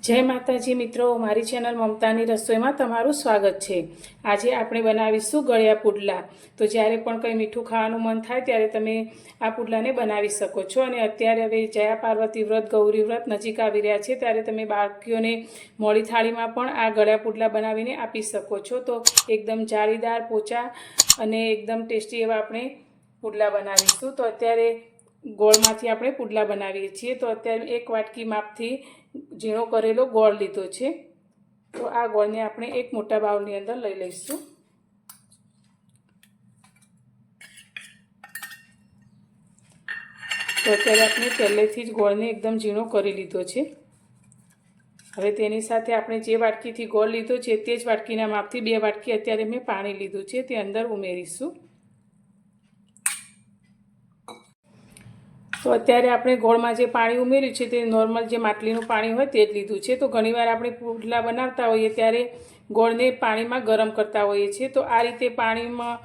जय माताजी मित्रों, मारी चेनल ममतानी रसोई में तमारुं स्वागत है। आज આપણે બનાવીશું ગળ્યા પુડલા। તો જ્યારે પણ કંઈ મીઠું ખાવાનું મન થાય ત્યારે તમે આ પુડલાને બનાવી શકો છો। અને અત્યારે હવે જયા પાર્વતી વ્રત, ગૌરી વ્રત નજીક આવી રહ્યા છે ત્યારે તમે બાળકીઓને મોળી થાળીમાં પણ આ ગળ્યા પુડલા બનાવીને આપી શકો છો। તો એકદમ જાળીદાર, પોચા અને એકદમ ટેસ્ટી એવા આપણે પુડલા બનાવીશું। તો અત્યારે ગોળમાંથી આપણે પુડલા બનાવીએ છીએ। તો અત્યારે એક વાટકી માપથી ઝીણો કરેલો ગોળ લીધો છે। તો આ ગોળને આપણે એક મોટા બાઉલની અંદર લઈ લઈશું। તો અત્યારે આપણે પહેલેથી જ ગોળને એકદમ ઝીણો કરી લીધો છે। હવે તેની સાથે આપણે જે વાટકીથી ગોળ લીધો છે તે જ વાટકીના માપથી 2 વાટકી અત્યારે મેં પાણી લીધું છે તે અંદર ઉમેરીશું। તો અત્યારે આપણે ગોળમાં જે પાણી ઉમેર્યું છે તે નોર્મલ જે માટલીનું પાણી હોય તે જ લીધું છે। તો ઘણીવાર આપણે પુડલા બનાવતા હોઈએ ત્યારે ગોળને પાણીમાં ગરમ કરતા હોઈએ છીએ। તો આ રીતે પાણીમાં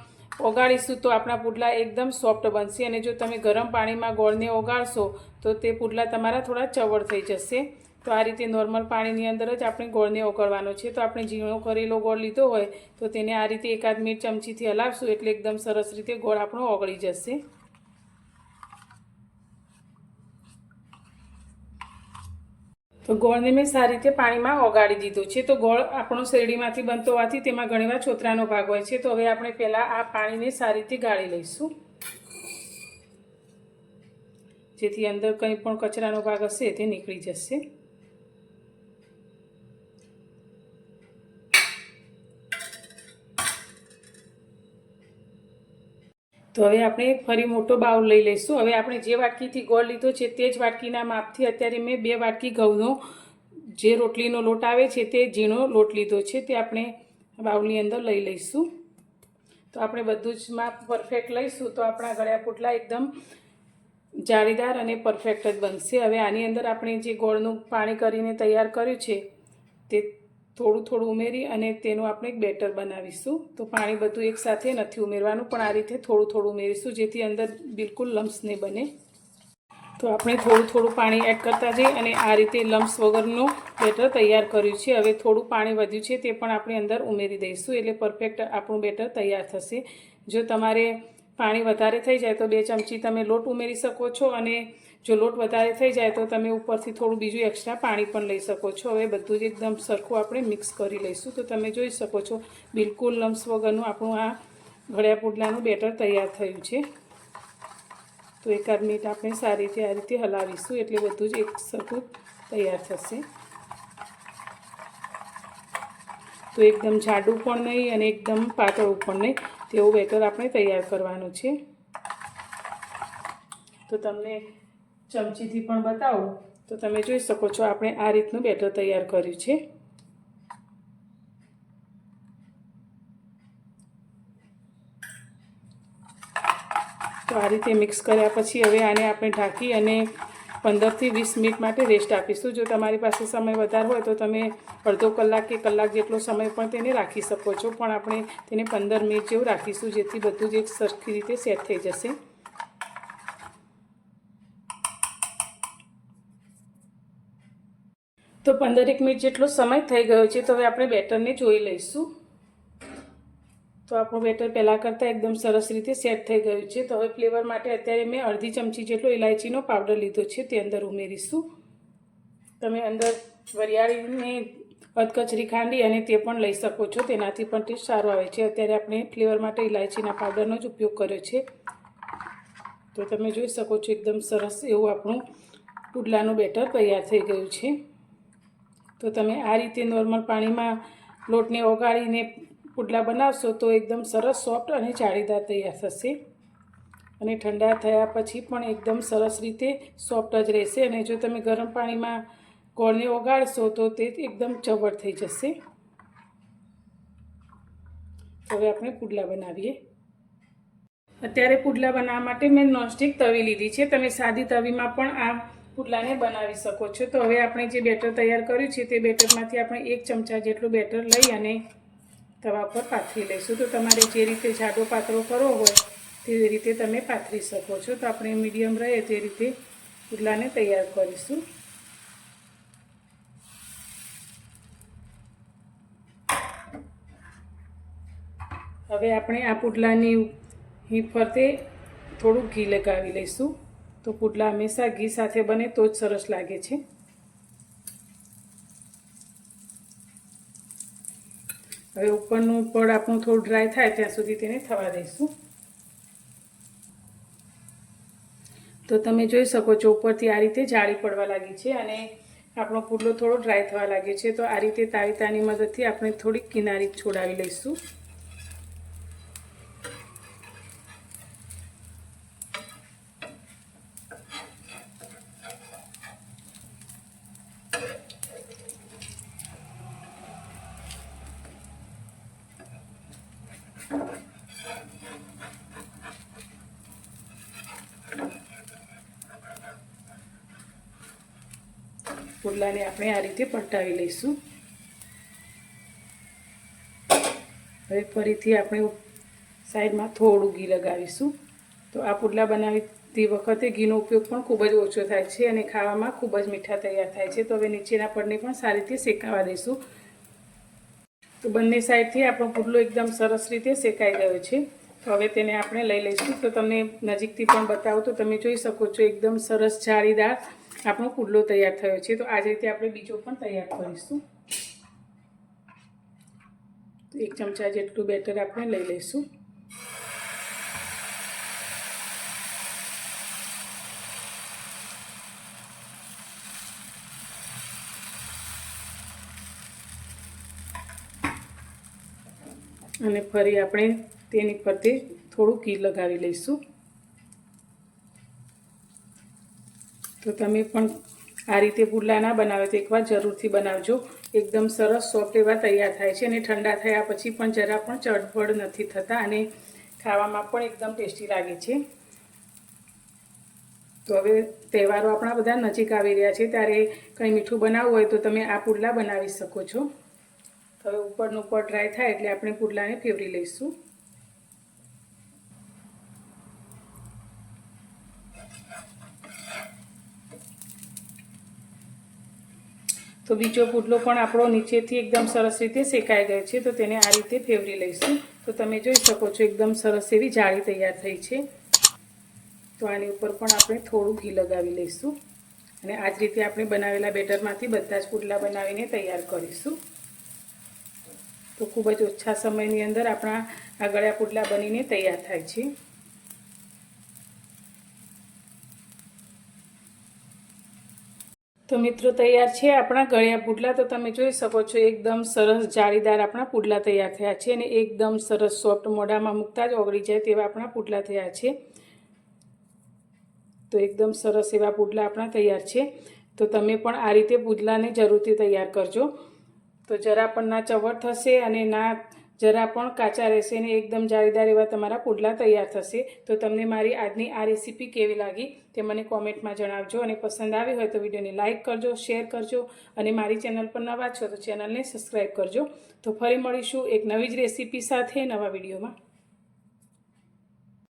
ઓગાળીશું તો આપણા પુડલા એકદમ સોફ્ટ બનશે। અને જો તમે ગરમ પાણીમાં ગોળને ઓગાળશો તો તે પુડલા તમારા થોડા ચવડ થઈ જશે। તો આ રીતે નોર્મલ પાણીની અંદર જ આપણે ગોળને ઓગાળવાનો છે। તો આપણે ઝીણો કરેલો ગોળ લીધો હોય તો તેને આ રીતે એકાદ મિનિટ ચમચીથી હલાવશું એટલે એકદમ સરસ રીતે ગોળ આપણો ઓગળી જશે। તો ગોળને મેં સારી રીતે પાણીમાં ઓગાળી દીધો છે। તો ગોળ આપણો શેરડીમાંથી બનતો હોવાથી તેમાં ઘણીવાર છોતરાનો ભાગ હોય છે। તો હવે આપણે પહેલાં આ પાણીને સારી રીતે ગાળી લઈશું, જેથી અંદર કંઈ પણ કચરાનો ભાગ હશે તે નીકળી જશે। તો હવે આપણે ફરી મોટો બાઉલ લઈ લઈશું। હવે આપણે જે વાટકીથી ગોળ લીધો છે તે જ વાટકીના માપથી અત્યારે મેં 2 વાટકી ઘઉંનો જે રોટલીનો લોટ આવે છે તે ઝીણો લોટ લીધો છે તે આપણે બાઉલની અંદર લઈ લઈશું। તો આપણે બધું જ માપ પરફેક્ટ લઈશું તો આપણા ગળ્યા પુડલા એકદમ જાળીદાર અને પરફેક્ટ જ બનશે। હવે આની અંદર આપણે જે ગોળનું પાણી કરીને તૈયાર કર્યું છે તે થોડું ઉમેરી અને તેનું આપણે એક બેટર બનાવીશું। તો પાણી બધું એકસાથે નથી ઉમેરવાનું, પણ આ રીતે થોડું ઉમેરીશું જેથી અંદર બિલકુલ લમ્સ નહીં બને। તો આપણે થોડું પાણી એડ કરતા જઈએ અને આ રીતે લમ્સ વગરનું બેટર તૈયાર કર્યું છે। હવે થોડું પાણી વધ્યું છે તે પણ આપણે અંદર ઉમેરી દઈશું એટલે પરફેક્ટ આપણું બેટર તૈયાર થશે। જો તમારે પાણી વધારે થઈ જાય તો 2 ચમચી તમે લોટ ઉમેરી શકો છો, અને જો લોટ વધારે થઈ જાય તો તમે ઉપરથી થોડું બીજું એક્સ્ટ્રા પાણી પણ લઈ શકો છો। હવે બધું જ એકદમ સરખું આપણે મિક્સ કરી લઈશું। તો તમે જોઈ શકો છો બિલકુલ લમ્સ વગરનું આપણું આ ગળ્યા પુડલાનું બેટર તૈયાર થયું છે। તો એકાદ મિનિટ આપણે સારી રીતે આ રીતે હલાવીશું એટલે બધું જ એક સરખું તૈયાર થશે। તો એકદમ જાડું પણ નહીં અને એકદમ પાતળું પણ નહીં, તેવું બેટર આપણે તૈયાર કરવાનું છે। તો તમને ચમચીથી પણ બતાવું તો તમે જોઈ શકો છો આપણે આ રીતનું બેટર તૈયાર કર્યું છે। તો આ રીતે મિક્સ કર્યા પછી હવે આને આપણે ઢાંકી અને 15 થી 20 મિનિટ માટે રેસ્ટ આપીશું। જો તમારી પાસે સમય વધારે હોય તો તમે અડધો કલાક કે કલાક જેટલો સમય પણ તેને રાખી શકો છો, પણ આપણે તેને 15 મિનિટ જેવું રાખીશું જેથી બધું જ એક સરખી રીતે સેટ થઈ જશે। તો 15 મિનિટ જેટલો સમય થઈ ગયો છે। તો હવે આપણે બેટરને જોઈ લઈશું। તો આપણું બેટર પહેલાં કરતાં એકદમ સરસ રીતે સેટ થઈ ગયું છે। તો હવે ફ્લેવર માટે અત્યારે મેં અડધી ચમચી જેટલો ઇલાયચીનો પાવડર લીધો છે તે અંદર ઉમેરીશું। તમે અંદર વરિયાળીને અધકચરી ખાંડી અને તે પણ લઈ શકો છો, તેનાથી પણ ટેસ્ટ સારો આવે છે। અત્યારે આપણે ફ્લેવર માટે ઇલાયચીના પાવડરનો જ ઉપયોગ કર્યો છે। તો તમે જોઈ શકો છો એકદમ સરસ એવું આપણું પુડલાનું બેટર તૈયાર થઈ ગયું છે। તો તમે આ રીતે નોર્મલ પાણીમાં લોટને ઓગાળીને પુડલા બનાવશો તો એકદમ સરસ સોફ્ટ અને જાળીદાર તૈયાર થશે, અને ઠંડા થયા પછી પણ એકદમ સરસ રીતે સોફ્ટ જ રહેશે। અને જો તમે ગરમ પાણીમાં ગોળને ઓગાળશો તો તે એકદમ ચવડ થઈ જશે। હવે આપણે પુડલા બનાવીએ। અત્યારે પુડલા બનાવવા માટે મેં નોનસ્ટિક તવી લીધી છે, તમે સાદી તવીમાં પણ આ પુડલાને બનાવી શકો છો। તો હવે આપણે જે બેટર તૈયાર કર્યું છે તે બેટરમાંથી આપણે 1 ચમચા જેટલું બેટર લઈ અને તવા પર પાથરી લઈશું। તો તમારે જે રીતે જાડો પાતળો કરવો હોય તેવી રીતે તમે પાથરી શકો છો। તો આપણે મીડિયમ રહે તે રીતે પુડલાને તૈયાર કરીશું। હવે આપણે આ પુડલાની ફરતે થોડું ઘી લગાવી લઈશું. તો પુડલા હંમેશા ઘી સાથે બને તો જ સરસ લાગે છે. હવે ઉપરનું પડ આપણું થોડું ડ્રાય થાય ત્યાં સુધી તેને થવા દઈશું. તો તમે જોઈ શકો છો ઉપરથી આ રીતે જાળી પડવા લાગી છે અને આપણો પુડલો થોડો ડ્રાય થવા લાગ્યો છે. તો આ રીતે તાવીતાની મદદથી આપણે થોડીક કિનારી છોડાવી લઈશું. પુડલાને આપણે આ રીતે પલટાવી લઈશું. હવે ફરીથી આપણે સાઈડમાં થોડું ઘી લગાવીશું. તો આ પુડલા બનાવતી વખતે ઘીનો ઉપયોગ પણ ખૂબ જ ઓછો થાય છે અને ખાવામાં ખૂબ જ મીઠા તૈયાર થાય છે. તો હવે નીચેના પડને પણ સારી રીતે શેકાવા દઈશું. તો બંને સાઈડથી આપણો પુડલો એકદમ સરસ રીતે શેકાઈ ગયો છે. તો હવે તેને આપણે લઈ લઈશું. તો તમને નજીકથી પણ બતાવું તો તમે જોઈ શકો છો એકદમ સરસ જાળીદાર આપણો પુડલો તૈયાર થયો છે. તો આ જ રીતે આપણે બીજો પણ તૈયાર કરીશું. તો 1 ચમચા જેટલું બેટર આપણે લઈ લઈશું. અને ફરી આપણે તેની ફરતે થોડું ઘી લગાવી લઈશું. તો તમે પણ આ રીતે પુડલા ના બનાવે તો એકવાર જરૂરથી બનાવજો. એકદમ સરસ સોફ્ટ એવા તૈયાર થાય છે અને ઠંડા થયા પછી પણ જરા પણ ચડપડ નથી થતા અને ખાવામાં પણ એકદમ ટેસ્ટી લાગે છે. તો હવે તહેવારો આપણા બધા નજીક આવી રહ્યા છે ત્યારે કંઈ મીઠું બનાવવું હોય તો તમે આ પુડલા બનાવી શકો છો. હવે ઉપરનું પડ ડ્રાય થાય એટલે આપણે પુડલાને ફેવરી લઈશું. તો બીજો પુડલો પણ આપણો નીચેથી એકદમ સરસ રીતે શેકાઈ ગયો છે. તો તેને આ રીતે ફેવરી લઈશું. તો તમે જોઈ શકો છો એકદમ સરસ એવી જાળી તૈયાર થઈ છે. તો આની ઉપર પણ આપણે થોડું ઘી લગાવી લઈશું અને આ જ રીતે આપણે બનાવેલા બેટરમાંથી બધા જ પુડલા બનાવીને તૈયાર કરીશું. તો ખૂબ જ ઓછા સમયની અંદર આપણા આ ગળ્યા પુડલા બનીને તૈયાર થાય છે. તો મિત્રો તૈયાર છે આપણા ગળ્યા પુડલા. તો તમે જોઈ શકો છો એકદમ સરસ જાળીદાર આપણા પુડલા તૈયાર થયા છે અને એકદમ સરસ સોફ્ટ મોઢામાં મૂકતા જ ઓગળી જાય તેવા આપણા પુડલા થયા છે. તો એકદમ સરસ એવા પુડલા આપણા તૈયાર છે. તો તમે પણ આ રીતે પુડલાને જરૂરથી તૈયાર કરજો. તો જરા પણ ના ચવડ થશે અને ના જરા પણ કાચા રહેશે ને એકદમ જાળીદાર એવા તમારા પુડલા તૈયાર થશે. તો તમને મારી આજની આ રેસીપી કેવી લાગી તે મને કોમેન્ટમાં જણાવજો અને પસંદ આવી હોય તો વિડીયોને લાઇક કરજો, શેર કરજો અને મારી ચેનલ પર નવા છો તો ચેનલને સબસ્ક્રાઈબ કરજો. તો ફરી મળીશું એક નવી જ રેસીપી સાથે નવા વિડીયોમાં.